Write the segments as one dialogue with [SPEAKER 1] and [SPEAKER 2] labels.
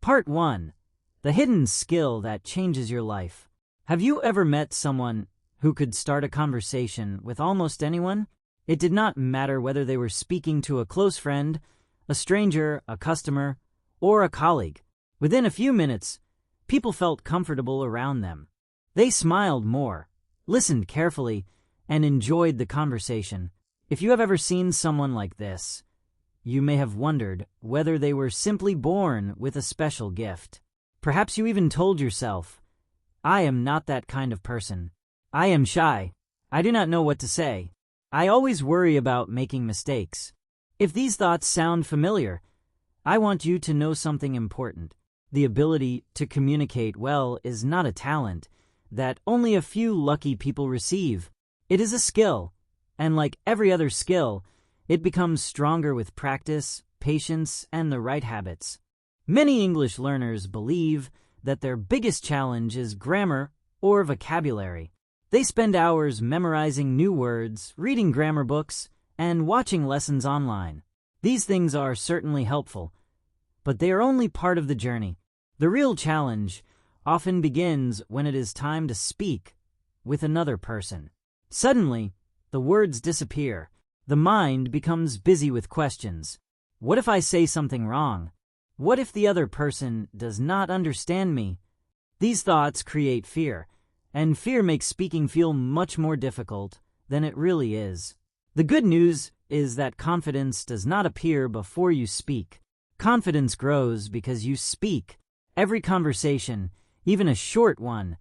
[SPEAKER 1] Part 1. The hidden skill that changes your life. Have you ever met someone who could start a conversation with almost anyone? It did not matter whether they were speaking to a close friend, a stranger, a customer, or a colleague. Within a few minutes, people felt comfortable around them. They smiled more, listened carefully, and enjoyed the conversation. If you have ever seen someone like this, you may have wondered whether they were simply born with a special gift. Perhaps you even told yourself, "I am not that kind of person. I am shy. I do not know what to say. I always worry about making mistakes." If these thoughts sound familiar, I want you to know something important. The ability to communicate well is not a talent that only a few lucky people receive. It is a skill, and like every other skill, it becomes stronger with practice, patience, and the right habits. Many English learners believe that their biggest challenge is grammar or vocabulary. They spend hours memorizing new words, reading grammar books, and watching lessons online. These things are certainly helpful, but they are only part of the journey. The real challenge often begins when it is time to speak with another person. Suddenly, the words disappear. The mind becomes busy with questions. What if I say something wrong? What if the other person does not understand me? These thoughts create fear, and fear makes speaking feel much more difficult than it really is. The good news is that confidence does not appear before you speak. Confidence grows because you speak. Every conversation, even a short one,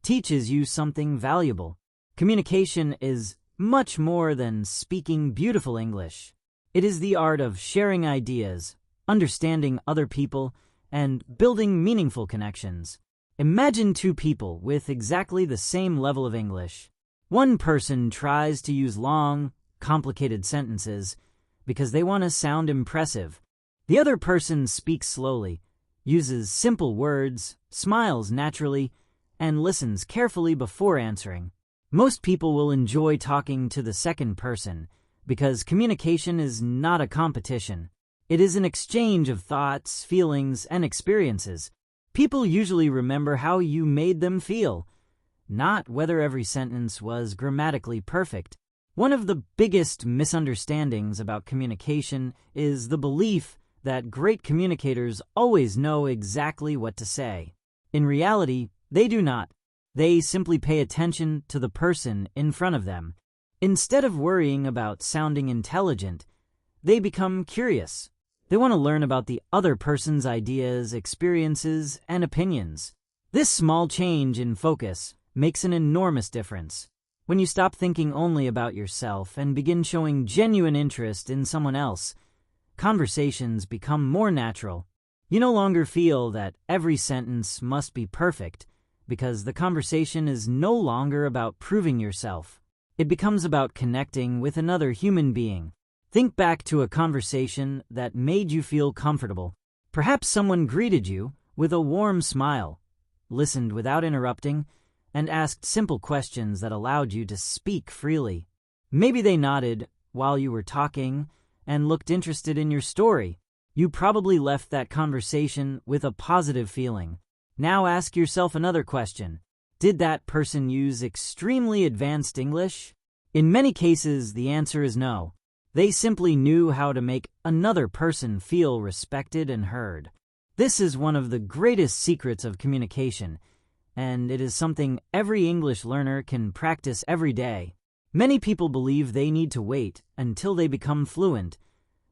[SPEAKER 1] teaches you something valuable. Communication is much more than speaking beautiful English. It is the art of sharing ideas, understanding other people, and building meaningful connections. Imagine two people with exactly the same level of English. One person tries to use long, complicated sentences because they want to sound impressive. The other person speaks slowly, uses simple words, smiles naturally, and listens carefully before answering. Most people will enjoy talking to the second person because communication is not a competition. It is an exchange of thoughts, feelings, and experiences. People usually remember how you made them feel, not whether every sentence was grammatically perfect. One of the biggest misunderstandings about communication is the belief that great communicators always know exactly what to say. In reality, they do not. They simply pay attention to the person in front of them. Instead of worrying about sounding intelligent, they become curious. They want to learn about the other person's ideas, experiences, and opinions. This small change in focus makes an enormous difference. When you stop thinking only about yourself and begin showing genuine interest in someone else, conversations become more natural. You no longer feel that every sentence must be perfect, because the conversation is no longer about proving yourself. It becomes about connecting with another human being. Think back to a conversation that made you feel comfortable. Perhaps someone greeted you with a warm smile, listened without interrupting, and asked simple questions that allowed you to speak freely. Maybe they nodded while you were talking and looked interested in your story. You probably left that conversation with a positive feeling. Now ask yourself another question. Did that person use extremely advanced English? In many cases, the answer is no. They simply knew how to make another person feel respected and heard. This is one of the greatest secrets of communication, and it is something every English learner can practice every day. Many people believe they need to wait until they become fluent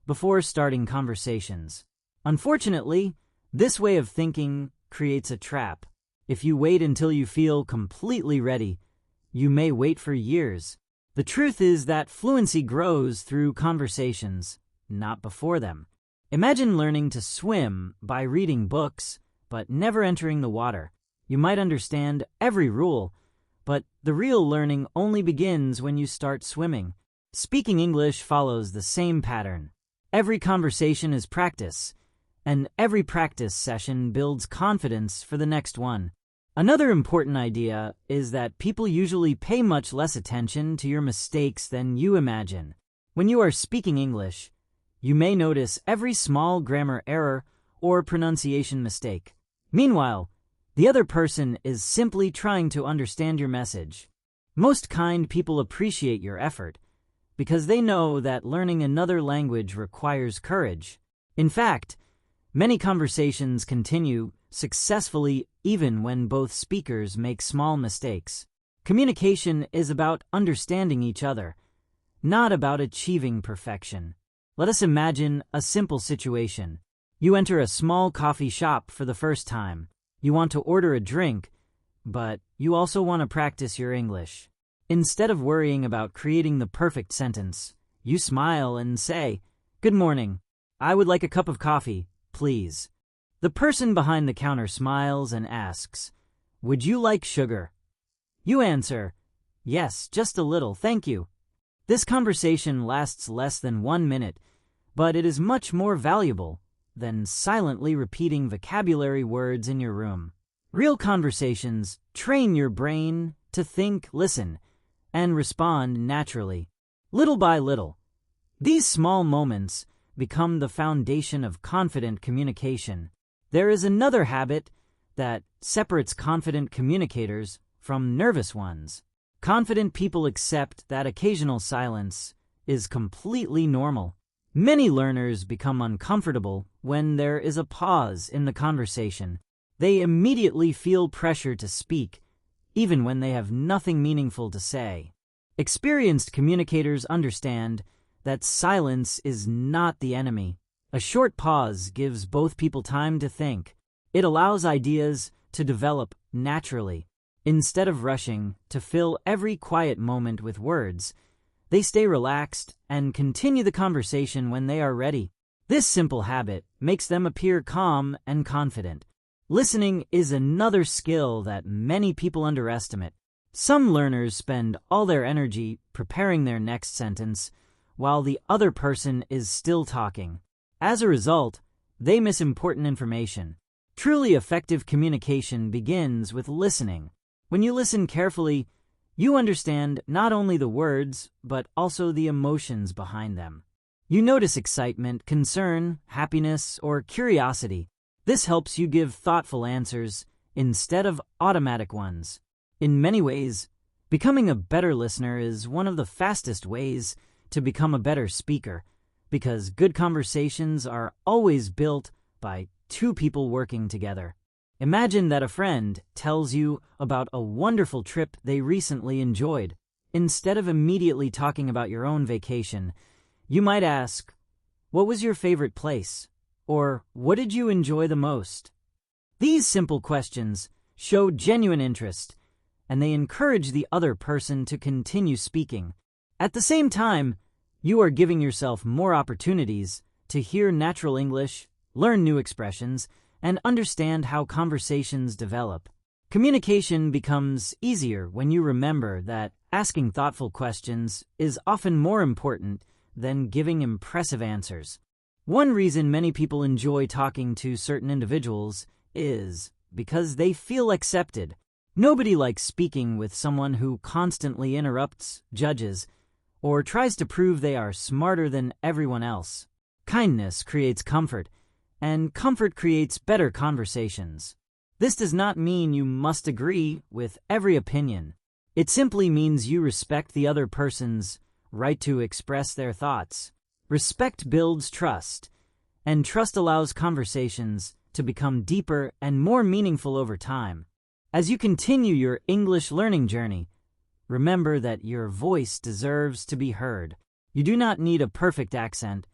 [SPEAKER 1] before starting conversations. Unfortunately, this way of thinking creates a trap. If you wait until you feel completely ready, you may wait for years. The truth is that fluency grows through conversations, not before them. Imagine learning to swim by reading books, but never entering the water. You might understand every rule, but the real learning only begins when you start swimming. Speaking English follows the same pattern. Every conversation is practice, and every practice session builds confidence for the next one. Another important idea is that people usually pay much less attention to your mistakes than you imagine. When you are speaking English, you may notice every small grammar error or pronunciation mistake. Meanwhile, the other person is simply trying to understand your message. Most kind people appreciate your effort because they know that learning another language requires courage. In fact, many conversations continue successfully even when both speakers make small mistakes. Communication is about understanding each other, not about achieving perfection. Let us imagine a simple situation. You enter a small coffee shop for the first time. You want to order a drink, but you also want to practice your English. Instead of worrying about creating the perfect sentence, you smile and say, "Good morning. I would like a cup of coffee, please." The person behind the counter smiles and asks, "Would you like sugar?" You answer, "Yes, just a little, thank you." This conversation lasts less than 1 minute, but it is much more valuable than silently repeating vocabulary words in your room. Real conversations train your brain to think, listen, and respond naturally. Little by little, these small moments become the foundation of confident communication. There is another habit that separates confident communicators from nervous ones. Confident people accept that occasional silence is completely normal. Many learners become uncomfortable when there is a pause in the conversation. They immediately feel pressure to speak, even when they have nothing meaningful to say. Experienced communicators understand that silence is not the enemy. A short pause gives both people time to think. It allows ideas to develop naturally. Instead of rushing to fill every quiet moment with words, they stay relaxed and continue the conversation when they are ready. This simple habit makes them appear calm and confident. Listening is another skill that many people underestimate. Some learners spend all their energy preparing their next sentence while the other person is still talking. As a result, they miss important information. Truly effective communication begins with listening. When you listen carefully, you understand not only the words, but also the emotions behind them. You notice excitement, concern, happiness, or curiosity. This helps you give thoughtful answers instead of automatic ones. In many ways, becoming a better listener is one of the fastest ways to become a better speaker, because good conversations are always built by two people working together. Imagine that a friend tells you about a wonderful trip they recently enjoyed. Instead of immediately talking about your own vacation, you might ask, "What was your favorite place?" Or, "What did you enjoy the most?" These simple questions show genuine interest, and they encourage the other person to continue speaking. At the same time, you are giving yourself more opportunities to hear natural English, learn new expressions, and understand how conversations develop. Communication becomes easier when you remember that asking thoughtful questions is often more important than giving impressive answers. One reason many people enjoy talking to certain individuals is because they feel accepted. Nobody likes speaking with someone who constantly interrupts, judges, or tries to prove they are smarter than everyone else. Kindness creates comfort, and comfort creates better conversations. This does not mean you must agree with every opinion. It simply means you respect the other person's right to express their thoughts. Respect builds trust, and trust allows conversations to become deeper and more meaningful over time. As you continue your English learning journey, remember that your voice deserves to be heard. You do not need a perfect accent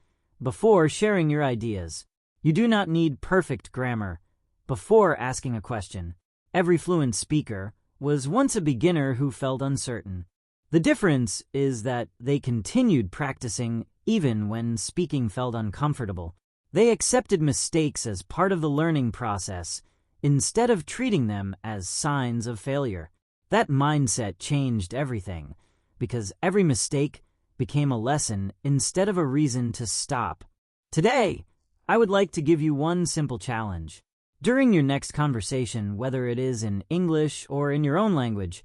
[SPEAKER 1] before sharing your ideas. You do not need perfect grammar before asking a question. Every fluent speaker was once a beginner who felt uncertain. The difference is that they continued practicing even when speaking felt uncomfortable. They accepted mistakes as part of the learning process instead of treating them as signs of failure. That mindset changed everything, because every mistake became a lesson instead of a reason to stop. Today, I would like to give you one simple challenge. During your next conversation, whether it is in English or in your own language,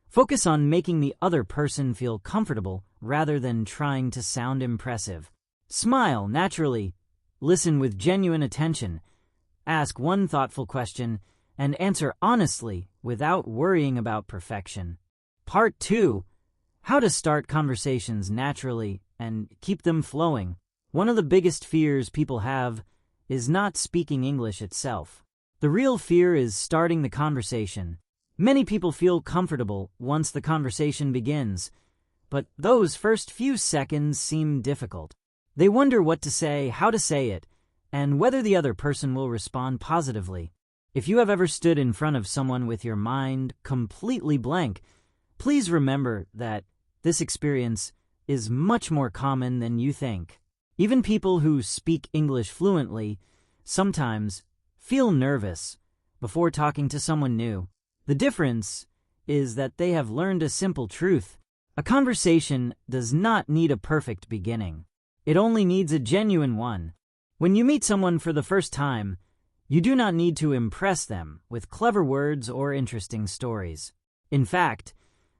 [SPEAKER 1] focus on making the other person feel comfortable rather than trying to sound impressive. Smile naturally, listen with genuine attention, ask one thoughtful question, and answer honestly without worrying about perfection. Part 2. How to start conversations naturally and keep them flowing. One of the biggest fears people have is not speaking English itself. The real fear is starting the conversation. Many people feel comfortable once the conversation begins, but those first few seconds seem difficult. They wonder what to say, how to say it, and whether the other person will respond positively. If you have ever stood in front of someone with your mind completely blank, please remember that this experience is much more common than you think. Even people who speak English fluently sometimes feel nervous before talking to someone new. The difference is that they have learned a simple truth. A conversation does not need a perfect beginning. It only needs a genuine one. When you meet someone for the first time, you do not need to impress them with clever words or interesting stories. In fact,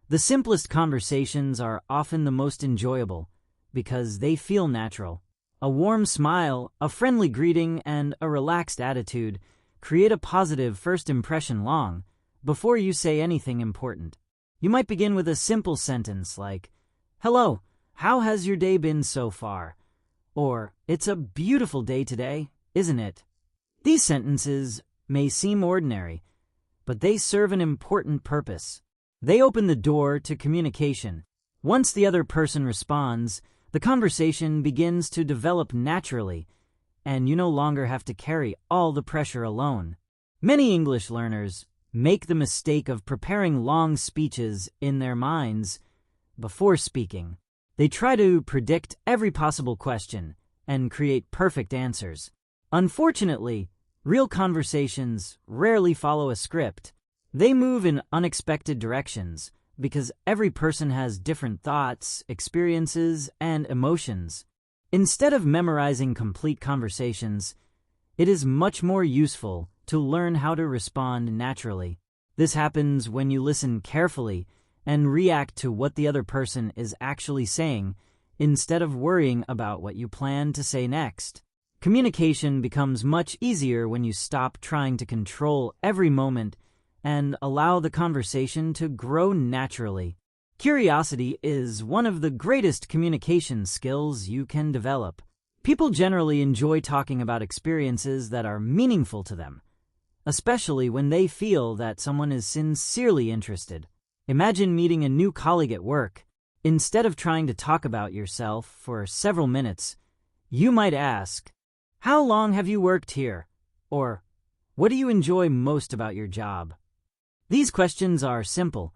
[SPEAKER 1] the simplest conversations are often the most enjoyable because they feel natural. A warm smile, a friendly greeting, and a relaxed attitude create a positive first impression long before you say anything important. You might begin with a simple sentence like, "Hello, how has your day been so far?" Or, "It's a beautiful day today, isn't it?" These sentences may seem ordinary, but they serve an important purpose. They open the door to communication. Once the other person responds, the conversation begins to develop naturally, and you no longer have to carry all the pressure alone. Many English learners make the mistake of preparing long speeches in their minds before speaking. They try to predict every possible question and create perfect answers. Unfortunately, real conversations rarely follow a script. They move in unexpected directions because every person has different thoughts, experiences, and emotions. Instead of memorizing complete conversations, it is much more useful to learn how to respond naturally. This happens when you listen carefully and react to what the other person is actually saying instead of worrying about what you plan to say next. Communication becomes much easier when you stop trying to control every moment and allow the conversation to grow naturally. Curiosity is one of the greatest communication skills you can develop. People generally enjoy talking about experiences that are meaningful to them, especially when they feel that someone is sincerely interested. Imagine meeting a new colleague at work. Instead of trying to talk about yourself for several minutes, you might ask, "How long have you worked here?" Or, "What do you enjoy most about your job?" These questions are simple,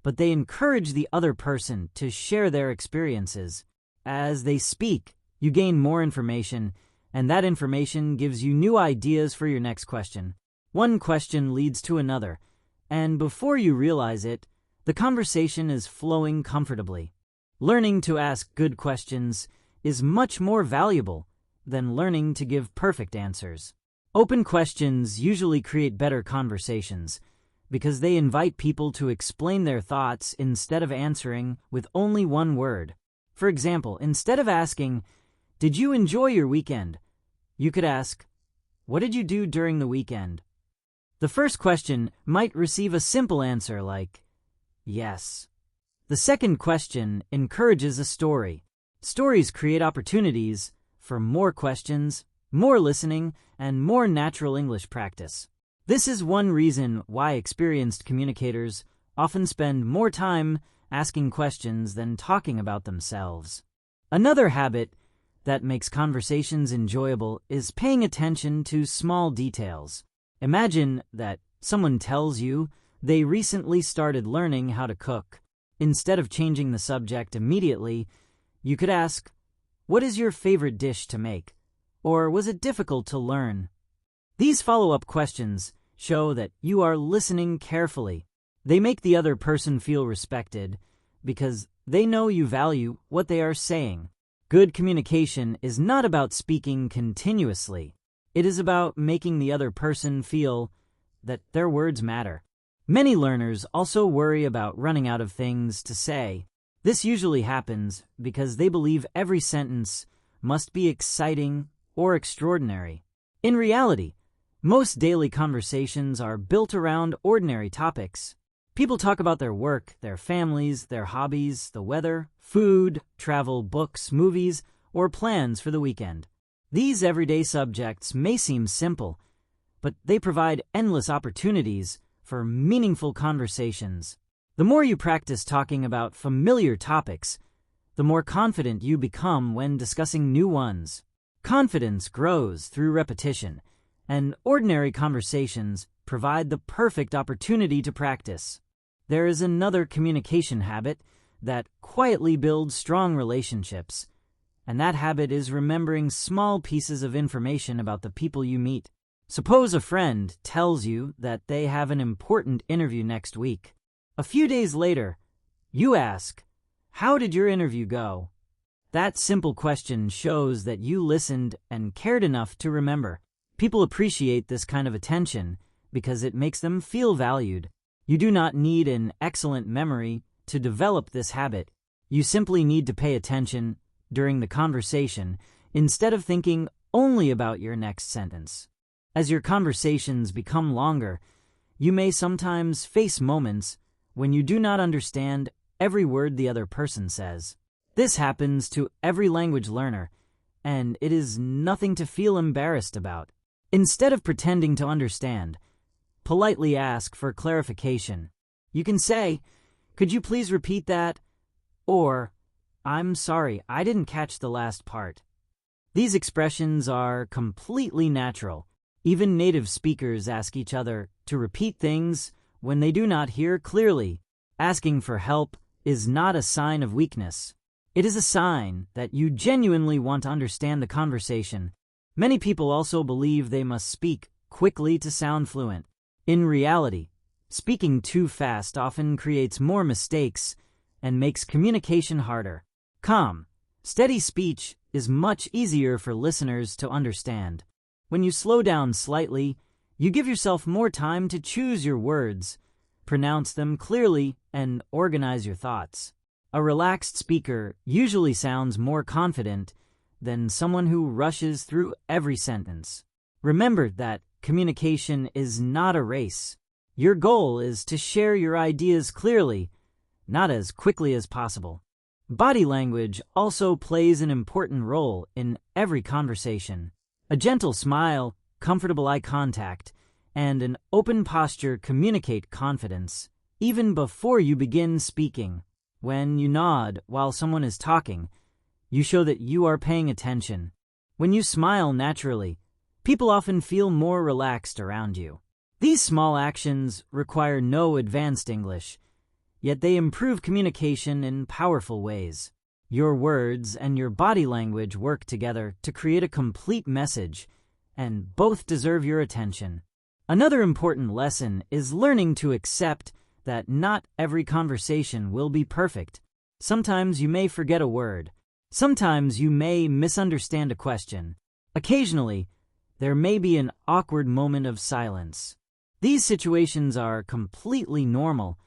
[SPEAKER 1] but they encourage the other person to share their experiences. As they speak, you gain more information, and that information gives you new ideas for your next question. One question leads to another, and before you realize it, the conversation is flowing comfortably. Learning to ask good questions is much more valuable than learning to give perfect answers. Open questions usually create better conversations because they invite people to explain their thoughts instead of answering with only one word. For example, instead of asking, "Did you enjoy your weekend?" you could ask, "What did you do during the weekend?" The first question might receive a simple answer like, "Yes." The second question encourages a story. Stories create opportunities for more questions, more listening, and more natural English practice. This is one reason why experienced communicators often spend more time asking questions than talking about themselves. Another habit that makes conversations enjoyable is paying attention to small details. Imagine that someone tells you they recently started learning how to cook. Instead of changing the subject immediately, you could ask, "What is your favorite dish to make?" Or, "Was it difficult to learn?" These follow-up questions show that you are listening carefully. They make the other person feel respected because they know you value what they are saying. Good communication is not about speaking continuously. It is about making the other person feel that their words matter. Many learners also worry about running out of things to say. This usually happens because they believe every sentence must be exciting or extraordinary. In reality, Most daily conversations are built around ordinary topics. People talk about their work, their families, their hobbies, the weather, food, travel, books, movies, or plans for the weekend. These everyday subjects may seem simple, but they provide endless opportunities for meaningful conversations. The more you practice talking about familiar topics, the more confident you become when discussing new ones. Confidence grows through repetition, and ordinary conversations provide the perfect opportunity to practice. There is another communication habit that quietly builds strong relationships, and that habit is remembering small pieces of information about the people you meet. Suppose a friend tells you that they have an important interview next week. A few days later, you ask, "How did your interview go?" That simple question shows that you listened and cared enough to remember. People appreciate this kind of attention because it makes them feel valued. You do not need an excellent memory to develop this habit. You simply need to pay attention during the conversation instead of thinking only about your next sentence. As your conversations become longer, you may sometimes face moments when you do not understand every word the other person says. This happens to every language learner, and it is nothing to feel embarrassed about. Instead of pretending to understand, politely ask for clarification. You can say, "Could you please repeat that?" Or, "I'm sorry, I didn't catch the last part." These expressions are completely natural. Even native speakers ask each other to repeat things when they do not hear clearly. Asking for help is not a sign of weakness. It is a sign that you genuinely want to understand the conversation. Many people also believe they must speak quickly to sound fluent. In reality, speaking too fast often creates more mistakes and makes communication harder. Calm, steady speech is much easier for listeners to understand. When you slow down slightly, you give yourself more time to choose your words, pronounce them clearly, and organize your thoughts. A relaxed speaker usually sounds more confident than someone who rushes through every sentence. Remember that communication is not a race. Your goal is to share your ideas clearly, not as quickly as possible. Body language also plays an important role in every conversation. A gentle smile, comfortable eye contact, and an open posture communicate confidence, even before you begin speaking. When you nod while someone is talking, you show that you are paying attention. When you smile naturally, people often feel more relaxed around you. These small actions require no advanced English, yet they improve communication in powerful ways. Your words and your body language work together to create a complete message, and both deserve your attention. Another important lesson is learning to accept that not every conversation will be perfect. Sometimes you may forget a word. Sometimes you may misunderstand a question. Occasionally, there may be an awkward moment of silence. These situations are completely normal,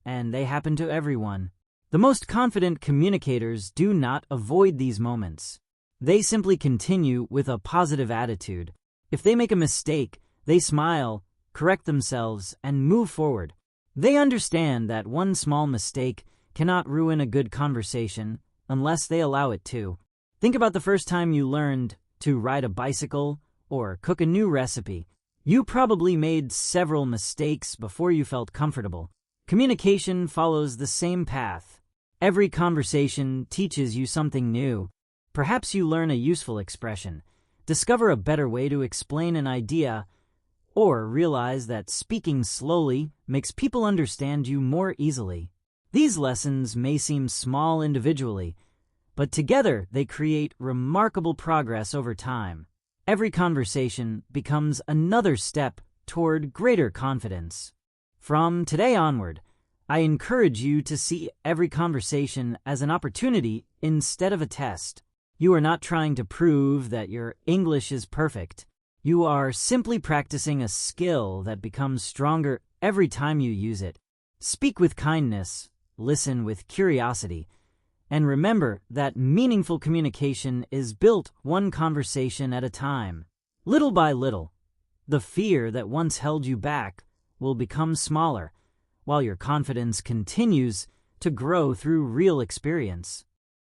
[SPEAKER 1] and they happen to everyone. The most confident communicators do not avoid these moments. They simply continue with a positive attitude. If they make a mistake, they smile, correct themselves, and move forward. They understand that one small mistake cannot ruin a good conversation unless they allow it to. Think about the first time you learned to ride a bicycle or cook a new recipe. You probably made several mistakes before you felt comfortable. Communication follows the same path. Every conversation teaches you something new. Perhaps you learn a useful expression, discover a better way to explain an idea, or realize that speaking slowly makes people understand you more easily. These lessons may seem small individually, but together they create remarkable progress over time. Every conversation becomes another step toward greater confidence. From today onward, I encourage you to see every conversation as an opportunity instead of a test. You are not trying to prove that your English is perfect. You are simply practicing a skill that becomes stronger every time you use it. Speak with kindness, listen with curiosity, and remember that meaningful communication is built one conversation at a time. Little by little, The fear that once held you back will become smaller, while your confidence continues to grow through real experience.